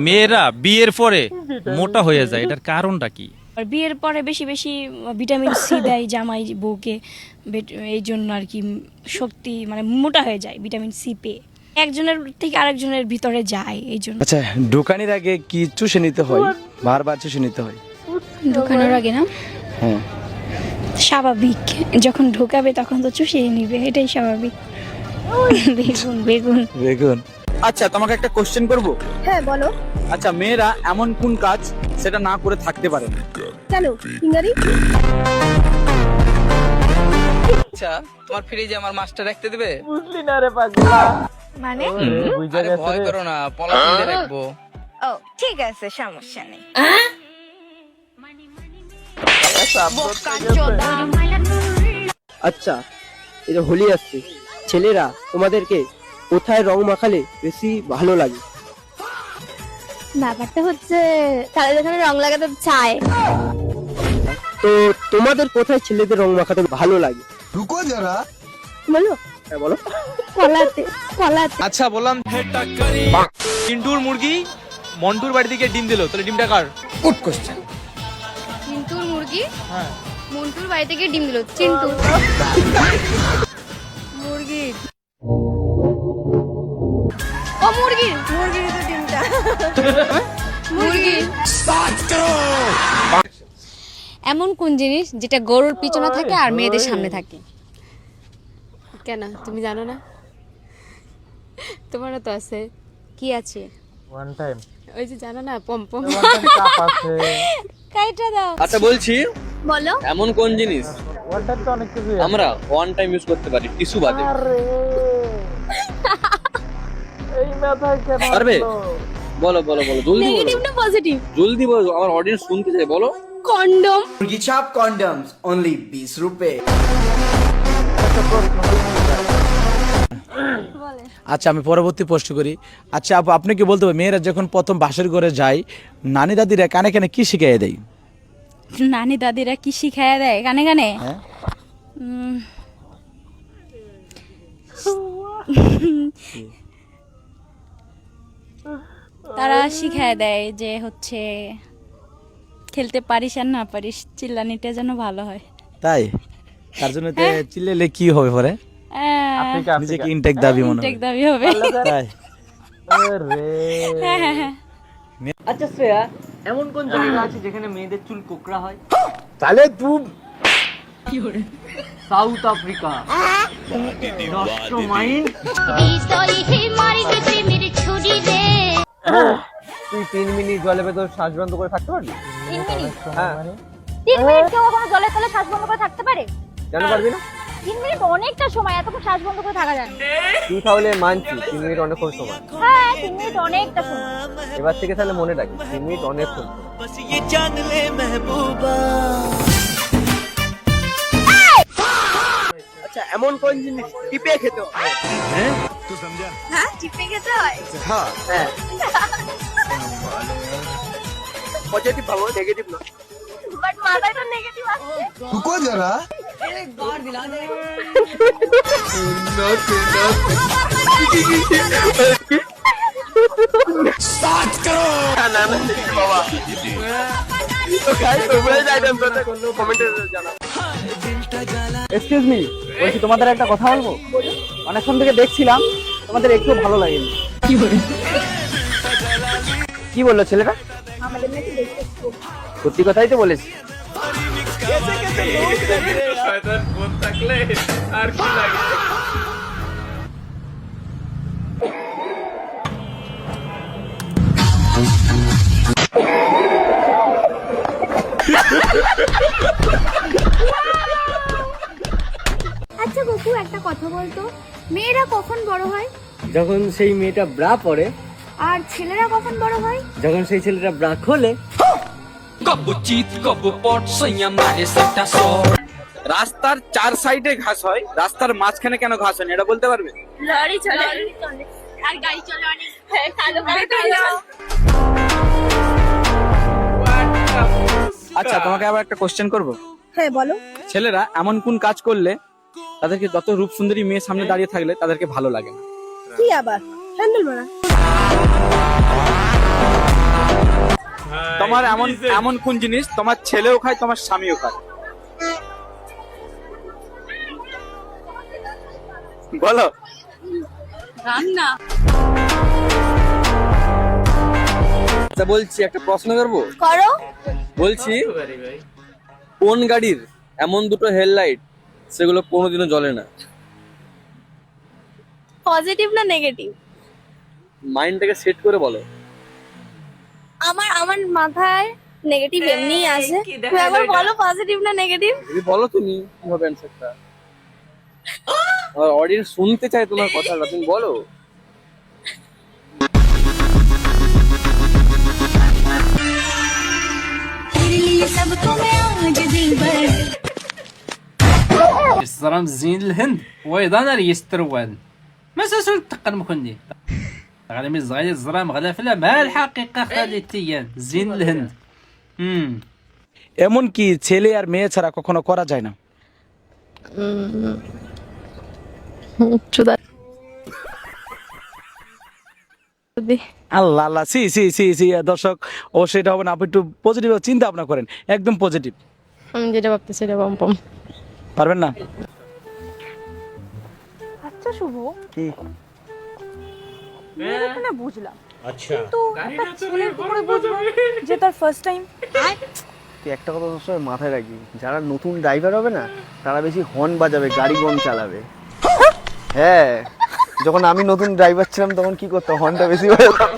মেয়েরা বিয়ের পরে মোটা হয়ে যায়, এটার কারণটা কি? আর বিয়ের পরে বেশি বেশি ভিটামিন সি দেয় জামাই বউকে, এই জন্য আর কি শক্তি মানে মোটা হয়ে যায় ভিটামিন সি পেয়ে, একজনের থেকে আরেকজনের ভিতরে যায় এই জন্য। আচ্ছা, ঢোকানির আগে কি চুষে নিতে হয়, বারবার চুষে নিতে হয়? ঢোকানোর আগে না? হ্যাঁ। স্বাভাবিক, যখন ঢোকাবে তখন তো চুষিয়ে নিবে, এটাই স্বাভাবিক। বেগুন বেগুন বেগুন। আচ্ছা, তোমাকে একটা কোশ্চেন করব। হ্যাঁ বলো। আচ্ছা, মেয়েরা এমন কোন কাজ সেটা না করে থাকতে পারে না? কেন ফিঙ্গারি? আচ্ছা, তোমার ফ্রিজে আমার মাছটা রাখতে দেবে? বুঝলি না রে পাগলা। মানে আরে ভয় করো না, পলিথিনে রাখবো। ও ঠিক আছে, সমস্যা নেই। আচ্ছা, এই যে হোলি আসছে, ছেলেরা তোমাদেরকে কোথায় রং মাখালে বেশি ভালো লাগে? ব্যাপারটা হচ্ছে তারা যেখানে রং লাগাতে চায়। তো তোমাদের কোথায় ছেলেদের রং মাখাতে ভালো লাগে? বলো। হ্যাঁ বলো। কলাতে কলাতে। আচ্ছা বললাম, চিন্টুর মুরগি মন্টুর বাড়ি থেকে ডিম দিল, তাহলে ডিমটা কার? Good question. চিন্টুর মুরগি মন্টুর বাড়ি থেকে ডিম দিল। চিন্টু মুরগি ও মুরগি মুরগির তো ডিমটা। মুরগি। এমন কোন জিনিস যেটা গরুর পিছনে থাকে আর মেয়েদের সামনে থাকে? কেন তুমি জানো না? তোমারও তো আছে। কি আছে? One time. ওই যে জানো না, পমপম। কাপ আছে। কাইটা দাও। আচ্ছা বলছি, বলো। এমন কোন জিনিস ওয়ান টাইম তো অনেক কিছু। আমরা ওয়ান টাইম ইউজ করতে পারি টিস্যু বাদে? এই মাথায় কেন? পারবে? বলো বলো বলো, জলদি নেগেটিভ বলো, না পজিটিভ? জলদি বলো, আমার অডিয়েন্স শুনতে চাই, বলো। কন্ডম। मुर्गी छाप कॉन्डम्स ओनली 20 रुपए। আচ্ছা, আমি পরবর্তী প্রশ্ন করি। আচ্ছা আপু, আপনি কি বলতে পারবেন মেয়েরা যখন প্রথম বাসর ঘরে যায়, নানি দাদিরা কানে কানে কি শিখিয়ে দেয়? নানি দাদিরা কি শিখাইয়া দেয় কানে কানে? হ্যাঁ। তারা শিখায় দেয় যে হচ্ছে খেলতে পারিস আর না পারিস, চিল্লানিটা যেন ভালো হয়। তাই? তার জন্য চিল্লালে কি হবে পরে? নিজেকে ইনটেক দাবি মনে ইনটেক হয়। দাবি হবে। তাই? হ্যাঁ হ্যাঁ হ্যাঁ। আচ্ছা শ্রেয়া, এমন কোন জায়গা আছে যেখানে মেয়েদের চুল কোকড়া হয়? তাহলে তুই সাউথ আফ্রিকা। নষ্ট মাইন্ড। তুই 3 মিনিট জলে ভেতর শ্বাস বন্ধ করে থাকতে পারবি? 3 মিনিট? হ্যাঁ। 3 মিনিট কেউ কখনো জলের তলে শ্বাস বন্ধ করে থাকতে পারে? কেন পারবি না? 3 মিনিট অনেকটা সময়, এতক্ষণ শ্বাস বন্ধ করে থাকা যায় না। তুই তাহলে মানছি 3 মিনিট অনেকক্ষণ সময়। হ্যাঁ 3 মিনিট অনেকটা সময়। এবার থেকে তাহলে মনে রাখি 3 মিনিট অনেকক্ষণ। আচ্ছা, এমন কোন জিনিস টিপে খেতে হয়? হ্যাঁ টিপে খেতে হয়? হ্যাঁ। পজিটিভ ভালো, নেগেটিভ না। বাট মাথায় তো নেগেটিভ আসছে। रुको जरा। এক্সকিউজ মি, বলছি তোমাদের একটা কথা বলবো? অনেকক্ষণ থেকে দেখছিলাম তোমাদের একটু ভালো লাগেনি। কি বললো ছেলেটা? আমাদের নাকি দেখতে খুব সত্যি কথাই তো বলেছি। আচ্ছা গপু, একটা কথা বলতো, মেয়েরা কখন বড় হয় যখন সেই মেয়েটা ব্রা পরে, আর ছেলেরা কখন বড় হয়? যখন সেই ছেলেটা ব্রা খোলে। রাস্তার 4 সাইডে ঘাস হয়, রাস্তার মাঝখানে কেন ঘাস হয় না, এটা বলতে পারবে? লরি চলে আর গাড়ি চলে অনেক। হ্যাঁ কালো কালো। আচ্ছা, তোমাকে আবার একটা কোশ্চেন করব। হ্যাঁ বলো। ছেলেরা এমন কোন কাজ করলে তাদেরকে, যত রূপ সুন্দরী মেয়ে সামনে দাঁড়িয়ে থাকলে তাদেরকে ভালো লাগে না? কি আবার? হ্যান্ডেল মারা। তোমার এমন এমন কোন জিনিস তোমার ছেলেও খায় তোমার স্বামীও খায়? বলো। রান্না। আচ্ছা বলছি, একটা প্রশ্ন করবো। করো। বলছি কোন গাড়ির এমন দুটো হেডলাইট সেগুলো কোনোদিনও জ্বলে না? পজিটিভ না নেগেটিভ? মাইন্ডটাকে সেট করে বলো। আমার মাথায় নেগেটিভ এমনিই আছে। তুমি একবার বলো পজিটিভ না নেগেটিভ? যদি বলো তুমি কিভাবে অ্যান্সারটা, আমার অডিয়েন্স শুনতে চায় তোমার কথাটা, তুমি বলো। الزرام زين الهند وايضا يستروان ما ساسول تقن مخني غادي من صغير الزرام غدا فلا ما الحقيقه خالتيان زين الهند এমন কি ছেলে আর মেয়ে ছাড়া কখনো করা যায় না? আল্লাহ আল্লাহ, সি সি সি সি দর্শক অবশ্যই এটা হবে না। আপনি একটু পজিটিভ চিন্তা ভাবনা করেন, একদম পজিটিভ। আমি যেটা ভাবতেছি এটা পম্পম। পারবেন না? আচ্ছা শুভ, কি না বুঝলাম, আচ্ছা তো একটা ছেলের কি করে বুঝবো যে তার ফার্স্ট টাইম? তুই একটা কথা সবসময় মাথায় রাখবি, যারা নতুন ড্রাইভার হবে না তারা বেশি হর্ন বাজাবে, গাড়ি কম চালাবে। হ্যাঁ, যখন আমি নতুন ড্রাইভার ছিলাম তখন কি করতাম, হর্নটা বেশি বাজাতাম।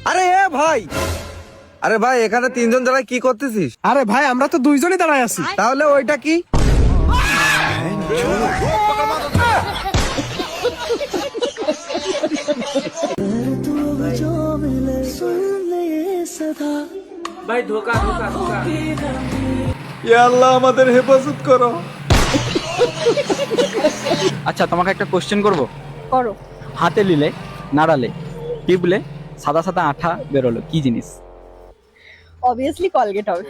আরে এ ভাই, আরে ভাই এখানে তিনজন দাঁড়ায় কি করতেছিস? আরে ভাই আমরা তো দুইজনই দাঁড়ায় আছি। তাহলে ওইটা কি? ভাই ধোকা ধোকা ধোকা। ইয়া আল্লাহ আমাদের হেফাজত করো। আচ্ছা তোমাকে একটা কোশ্চেন করব। করো। হাতে নিলে নাড়ালে টিপলে সাদা সাদা আঠা বেরোলো, কি জিনিস? অবভিয়াসলি কলগেট হবে।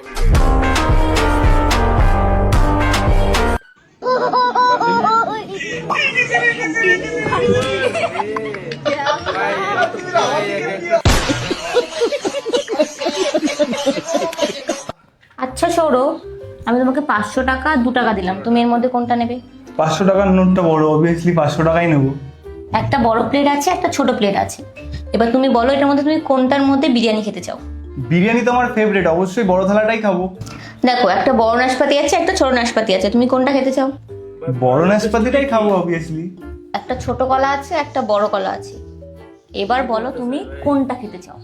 আচ্ছা সৌরভ, আমি তোমাকে 500 টাকা আর 2 টাকা দিলাম, তুমি এর মধ্যে কোনটা নেবে? 500 টাকার নোটটা বড়, অবভিয়াসলি 500 টাকাই নেবো। একটা বড় প্লেট আছে, একটা ছোট প্লেট আছে, এবার তুমি বলো এটার মধ্যে তুমি কোনটার মধ্যে বিরিয়ানি খেতে চাও? বিরিয়ানি তো আমার ফেভারিট, অবশ্যই বড় থালাটাই খাবো। দেখো একটা বড় নাশপাতি আছে, একটা ছোট নাশপাতি আছে, তুমি কোনটা খেতে চাও? বড় নাশপাতিটাই খাবো অবভিয়াসলি। একটা ছোট কলা আছে, একটা বড় কলা আছে, এবার বলো তুমি কোনটা খেতে চাও?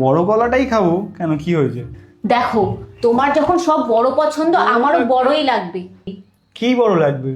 বড় কলাটাই খাবো, কেন কি হয়েছে? দেখো তোমার যখন সব বড় পছন্দ, আমারও বড়ই লাগবে। কি বড় লাগবে?